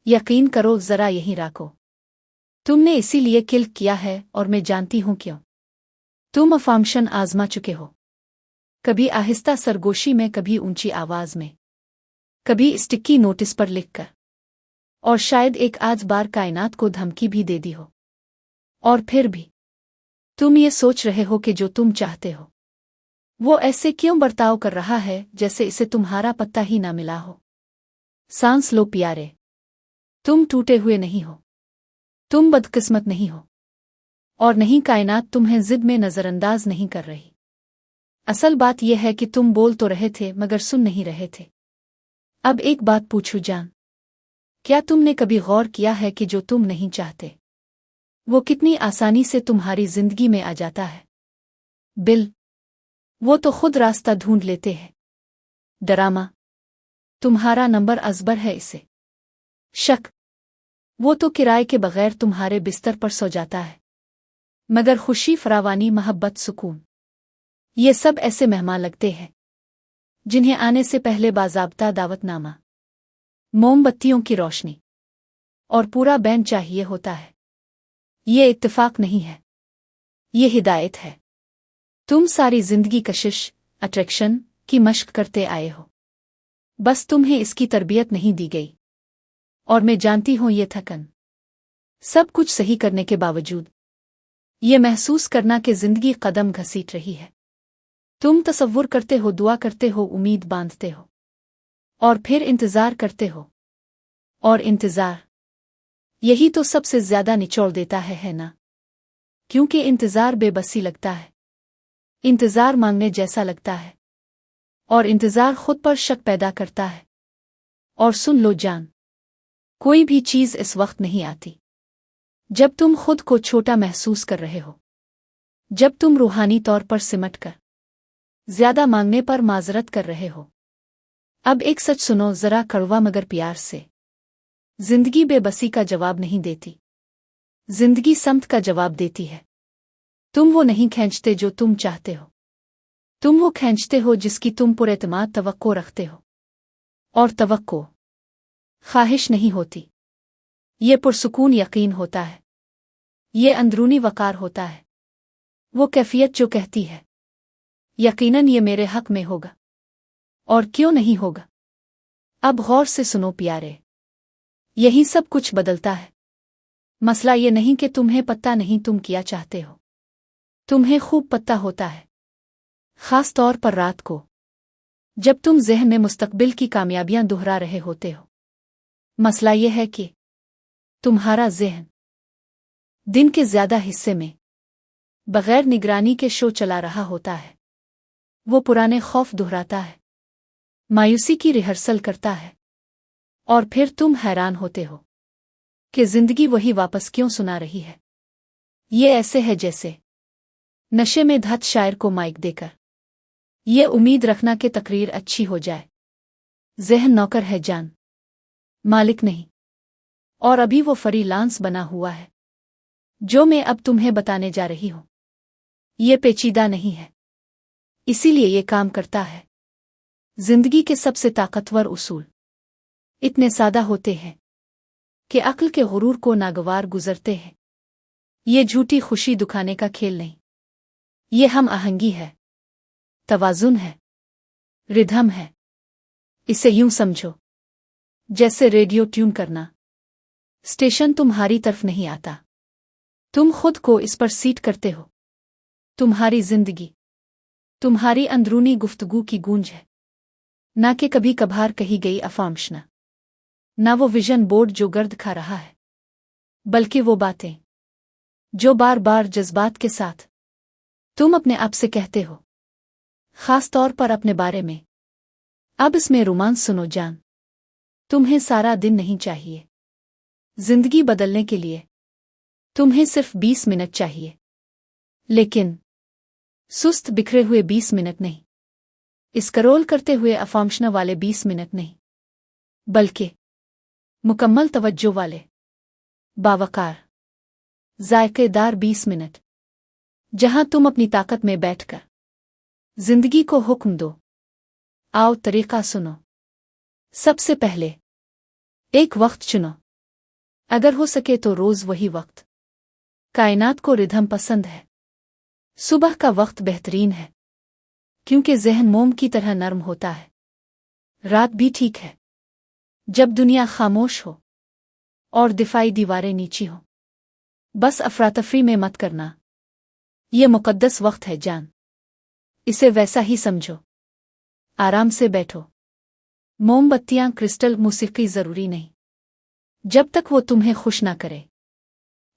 यकीन करो, जरा यहीं रखो। तुमने इसीलिए क्लिक किया है और मैं जानती हूं क्यों। तुम अफॉर्मेशन आजमा चुके हो, कभी आहिस्ता सरगोशी में, कभी ऊंची आवाज में, कभी स्टिकी नोटिस पर लिखकर, और शायद एक आज बार कायनात को धमकी भी दे दी हो। और फिर भी तुम ये सोच रहे हो कि जो तुम चाहते हो वो ऐसे क्यों बर्ताव कर रहा है जैसे इसे तुम्हारा पत्ता ही ना मिला हो। सांस लो प्यारे, तुम टूटे हुए नहीं हो, तुम बदकिस्मत नहीं हो, और नहीं कायनात तुम्हें जिद में नजरअंदाज नहीं कर रही। असल बात यह है कि तुम बोल तो रहे थे मगर सुन नहीं रहे थे। अब एक बात पूछूं जान, क्या तुमने कभी गौर किया है कि जो तुम नहीं चाहते वो कितनी आसानी से तुम्हारी जिंदगी में आ जाता है। बिल वो तो खुद रास्ता ढूंढ लेते हैं। डरामा तुम्हारा नंबर अजबर है इसे। शक वो तो किराए के बगैर तुम्हारे बिस्तर पर सो जाता है। मगर खुशी, फरावानी, मोहब्बत, सुकून, ये सब ऐसे मेहमान लगते हैं जिन्हें आने से पहले बाज़ाब्ता दावतनामा, मोमबत्तियों की रोशनी और पूरा बैंड चाहिए होता है। ये इत्तेफाक नहीं है, ये हिदायत है। तुम सारी जिंदगी कशिश, अट्रैक्शन की मश्क करते आए हो, बस तुम्हें इसकी तरबियत नहीं दी गई। और मैं जानती हूं ये थकन, सब कुछ सही करने के बावजूद, ये महसूस करना कि जिंदगी कदम घसीट रही है। तुम तसव्वुर करते हो, दुआ करते हो, उम्मीद बांधते हो, और फिर इंतजार करते हो। और इंतजार यही तो सबसे ज्यादा निचोड़ देता है ना? क्योंकि इंतजार बेबसी लगता है, इंतजार मांगने जैसा लगता है, और इंतजार खुद पर शक पैदा करता है। और सुन लो जान, कोई भी चीज इस वक्त नहीं आती जब तुम खुद को छोटा महसूस कर रहे हो, जब तुम रूहानी तौर पर सिमट कर ज्यादा मांगने पर माजरत कर रहे हो। अब एक सच सुनो, जरा कड़वा मगर प्यार से। जिंदगी बेबसी का जवाब नहीं देती, जिंदगी समत का जवाब देती है। तुम वो नहीं खींचते जो तुम चाहते हो, तुम वो खींचते हो जिसकी तुम पुरएतमाद तवक्को रखते हो। और तवक्को ख्वाहिश नहीं होती, ये पुरसुकून यकीन होता है, ये अंदरूनी वकार होता है, वो कैफियत जो कहती है यकीनन ये मेरे हक में होगा। और क्यों नहीं होगा? अब गौर से सुनो प्यारे, यही सब कुछ बदलता है। मसला ये नहीं कि तुम्हें पता नहीं तुम क्या चाहते हो, तुम्हें खूब पता होता है, खास तौर पर रात को, जब तुम ज़हन में मुस्तकबिल की कामयाबियां दोहरा रहे होते हो। मसला यह है कि तुम्हारा ज़हन दिन के ज्यादा हिस्से में बगैर निगरानी के शो चला रहा होता है। वो पुराने खौफ दोहराता है, मायूसी की रिहर्सल करता है, और फिर तुम हैरान होते हो कि जिंदगी वही वापस क्यों सुना रही है। ये ऐसे है जैसे नशे में धत शायर को माइक देकर ये उम्मीद रखना कि तकरीर अच्छी हो जाए। ज़हन नौकर है जान, मालिक नहीं। और अभी वो फ्रीलांस बना हुआ है। जो मैं अब तुम्हें बताने जा रही हूं ये पेचीदा नहीं है, इसीलिए ये काम करता है। जिंदगी के सबसे ताकतवर उसूल इतने सादा होते हैं कि अक्ल के गुरूर को नागवार गुजरते हैं। ये झूठी खुशी दुखाने का खेल नहीं, ये हम आहंगी है, तवाजुन है, रिधम है। इसे यूं समझो जैसे रेडियो ट्यून करना। स्टेशन तुम्हारी तरफ नहीं आता, तुम खुद को इस पर सीट करते हो। तुम्हारी जिंदगी तुम्हारी अंदरूनी गुफ्तगू की गूंज है, ना कि कभी कभार कही गई अफामशना, ना वो विजन बोर्ड जो गर्द खा रहा है, बल्कि वो बातें जो बार बार जज्बात के साथ तुम अपने आप से कहते हो, खास तौर पर अपने बारे में। अब इसमें रोमांस सुनो जान, तुम्हें सारा दिन नहीं चाहिए जिंदगी बदलने के लिए, तुम्हें सिर्फ 20 मिनट चाहिए। लेकिन सुस्त बिखरे हुए 20 मिनट नहीं, स्क्रॉल करते हुए अफामशना वाले 20 मिनट नहीं, बल्कि मुकम्मल तवज्जो वाले, बावकार, जायकेदार 20 मिनट, जहां तुम अपनी ताकत में बैठकर जिंदगी को हुक्म दो। आओ तरीका सुनो। सबसे पहले एक वक्त चुनो अगर हो सके तो रोज वही वक्त। कायनात को रिधम पसंद है। सुबह का वक्त बेहतरीन है, क्योंकि ज़हन मोम की तरह नरम होता है। रात भी ठीक है, जब दुनिया खामोश हो और दिफाई दीवारें नीची हो। बस अफरातफरी में मत करना, ये मुकद्दस वक्त है जान। इसे वैसा ही समझो। आराम से बैठो। मोमबत्तियां, क्रिस्टल, मौसीकी ज़रूरी नहीं, जब तक वो तुम्हें खुश ना करे।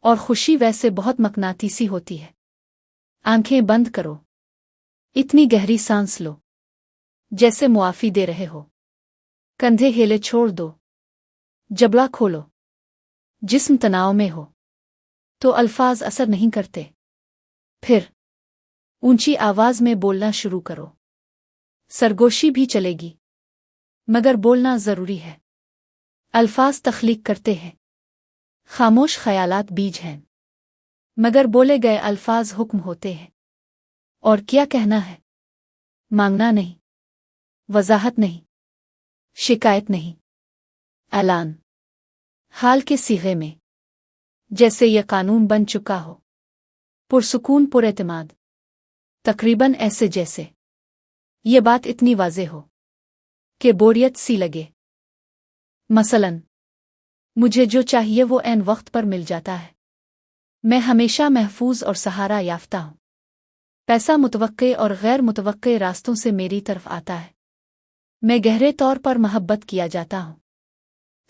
और खुशी वैसे बहुत मकनातीसी होती है। आंखें बंद करो, इतनी गहरी सांस लो जैसे मुआफ़ी दे रहे हो। कंधे हिले छोड़ दो, जबड़ा खोलो। जिस्म तनाव में हो तो अल्फाज असर नहीं करते। फिर ऊंची आवाज में बोलना शुरू करो। सरगोशी भी चलेगी, मगर बोलना जरूरी है। अल्फाज तख्लीक करते हैं, खामोश ख्यालात बीज हैं, मगर बोले गए अल्फाज हुक्म होते हैं। और क्या कहना है? मांगना नहीं, वजाहत नहीं, शिकायत नहीं, ऐलान, हाल के सीगे में, जैसे यह कानून बन चुका हो। पुरसुकून, पुरएतमाद, तकरीबन ऐसे जैसे ये बात इतनी वाज़े हो कि बोरियत सी लगे। मसलन, मुझे जो चाहिए वो ऐन वक्त पर मिल जाता है। मैं हमेशा महफूज और सहारा याफ्ता हूँ। पैसा मुतवक्के और गैर मुतवक्के रास्तों से मेरी तरफ आता है। मैं गहरे तौर पर महब्बत किया जाता हूँ।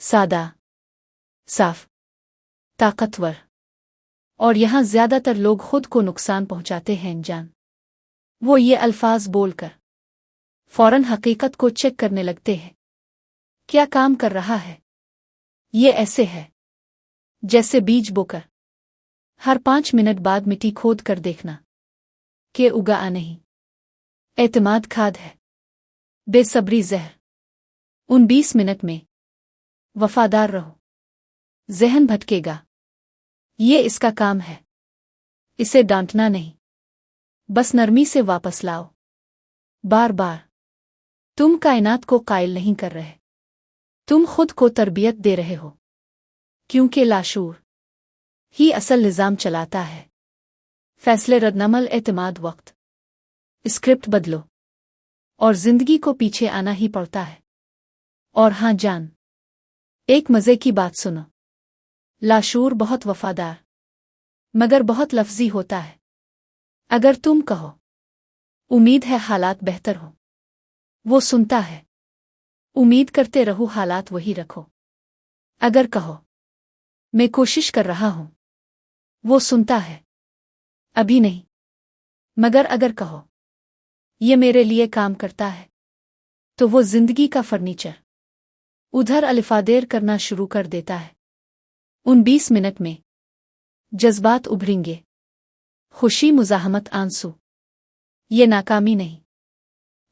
सादा, साफ, ताकतवर। और यहाँ ज़्यादातर लोग खुद को नुकसान पहुँचाते हैं जान। वो ये अल्फाज बोलकर फौरन हकीकत को चेक करने लगते हैं। क्या काम कर रहा है? ये ऐसे है जैसे बीज बोकर हर 5 मिनट बाद मिट्टी खोद कर देखना कि उगा नहीं। एतमाद खाद है, बेसब्री जहर। उन 20 मिनट में वफादार रहो। ज़हन भटकेगा, ये इसका काम है। इसे डांटना नहीं, बस नरमी से वापस लाओ। बार बार। तुम कायनात को कायल नहीं कर रहे, तुम खुद को तरबियत दे रहे हो। क्योंकि लाशूर ही असल निज़ाम चलाता है। फैसले, रद्दअमल, एतमाद, वक्त। स्क्रिप्ट बदलो और जिंदगी को पीछे आना ही पड़ता है। और हाँ जान, एक मज़े की बात सुनो। लाशूर बहुत वफादार मगर बहुत लफ्जी होता है। अगर तुम कहो उम्मीद है हालात बेहतर हो, वो सुनता है। उम्मीद करते रहो, हालात वही रखो। अगर कहो मैं कोशिश कर रहा हूं, वो सुनता है। अभी नहीं, मगर अगर कहो ये मेरे लिए काम करता है, तो वो जिंदगी का फर्नीचर उधर अलिफादेर करना शुरू कर देता है। उन 20 मिनट में जज्बात उभरेंगे, खुशी, मुजाहमत, आंसू। ये नाकामी नहीं,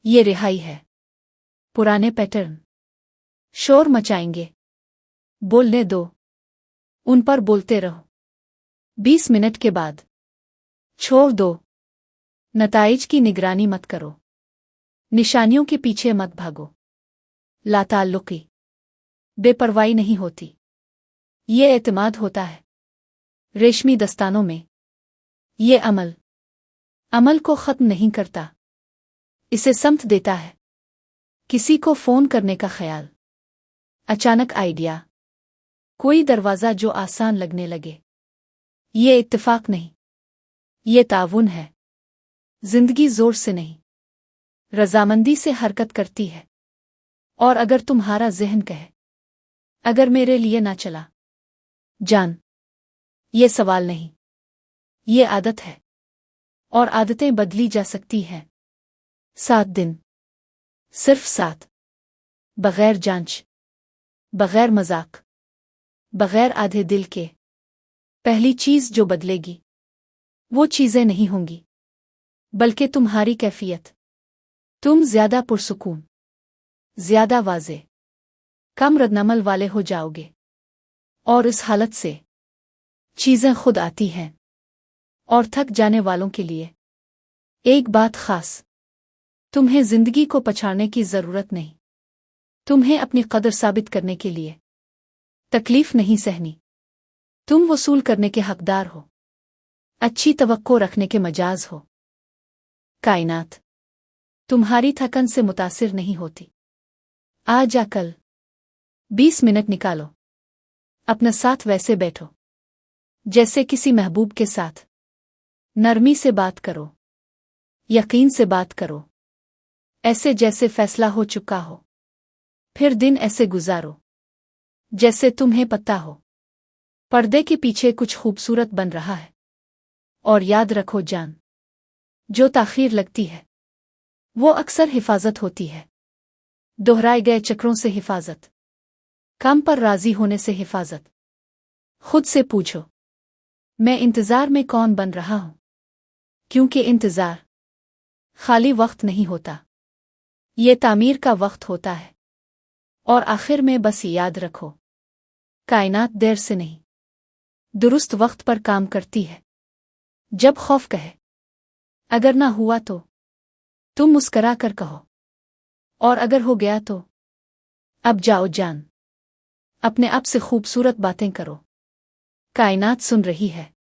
ये रिहाई है। पुराने पैटर्न शोर मचाएंगे, बोलने दो, उन पर बोलते रहो। 20 मिनट के बाद छोड़ दो। नताइज की निगरानी मत करो, निशानियों के पीछे मत भागो। लाताल्लुकी, बेपरवाही नहीं होती, ये एतमाद होता है। रेशमी दस्तानों में ये अमल को ख़त्म नहीं करता, इसे समत देता है। किसी को फ़ोन करने का ख्याल, अचानक आइडिया, कोई दरवाज़ा जो आसान लगने लगे। ये इत्तेफाक नहीं, ये ताउन है। जिंदगी जोर से नहीं, रजामंदी से हरकत करती है। और अगर तुम्हारा ज़हन कहे अगर मेरे लिए ना चला, जान, ये सवाल नहीं, ये आदत है। और आदतें बदली जा सकती हैं। 7 दिन, सिर्फ 7, बगैर जांच, बगैर मजाक, बगैर आधे दिल के। पहली चीज जो बदलेगी वो चीजें नहीं होंगी, बल्कि तुम्हारी कैफियत। तुम ज्यादा पुरसुकून, ज्यादा वाज़े, कम रद्दअमल वाले हो जाओगे। और इस हालत से चीजें खुद आती हैं। और थक जाने वालों के लिए एक बात खास, तुम्हें जिंदगी को पछाड़ने की जरूरत नहीं। तुम्हें अपनी कदर साबित करने के लिए तकलीफ नहीं सहनी। तुम वसूल करने के हकदार हो, अच्छी तवक्को रखने के मजाज हो। कायनात तुम्हारी थकन से मुतासिर नहीं होती। आज या कल 20 मिनट निकालो, अपने साथ वैसे बैठो जैसे किसी महबूब के साथ। नरमी से बात करो, यकीन से बात करो, ऐसे जैसे फैसला हो चुका हो। फिर दिन ऐसे गुजारो जैसे तुम्हें पता हो पर्दे के पीछे कुछ खूबसूरत बन रहा है। और याद रखो जान, जो ताख़ीर लगती है वो अक्सर हिफाजत होती है। दोहराए गए चक्रों से हिफाजत, काम पर राजी होने से हिफाजत। खुद से पूछो, मैं इंतज़ार में कौन बन रहा हूं? क्योंकि इंतज़ार खाली वक्त नहीं होता, ये तामीर का वक्त होता है। और आखिर में बस याद रखो, कायनात देर से नहीं, दुरुस्त वक्त पर काम करती है। जब खौफ कहे अगर ना हुआ तो तुम मुस्करा कर कहो, और अगर हो गया तो अब जाओ जान, अपने आप से खूबसूरत बातें करो। कायनात सुन रही है।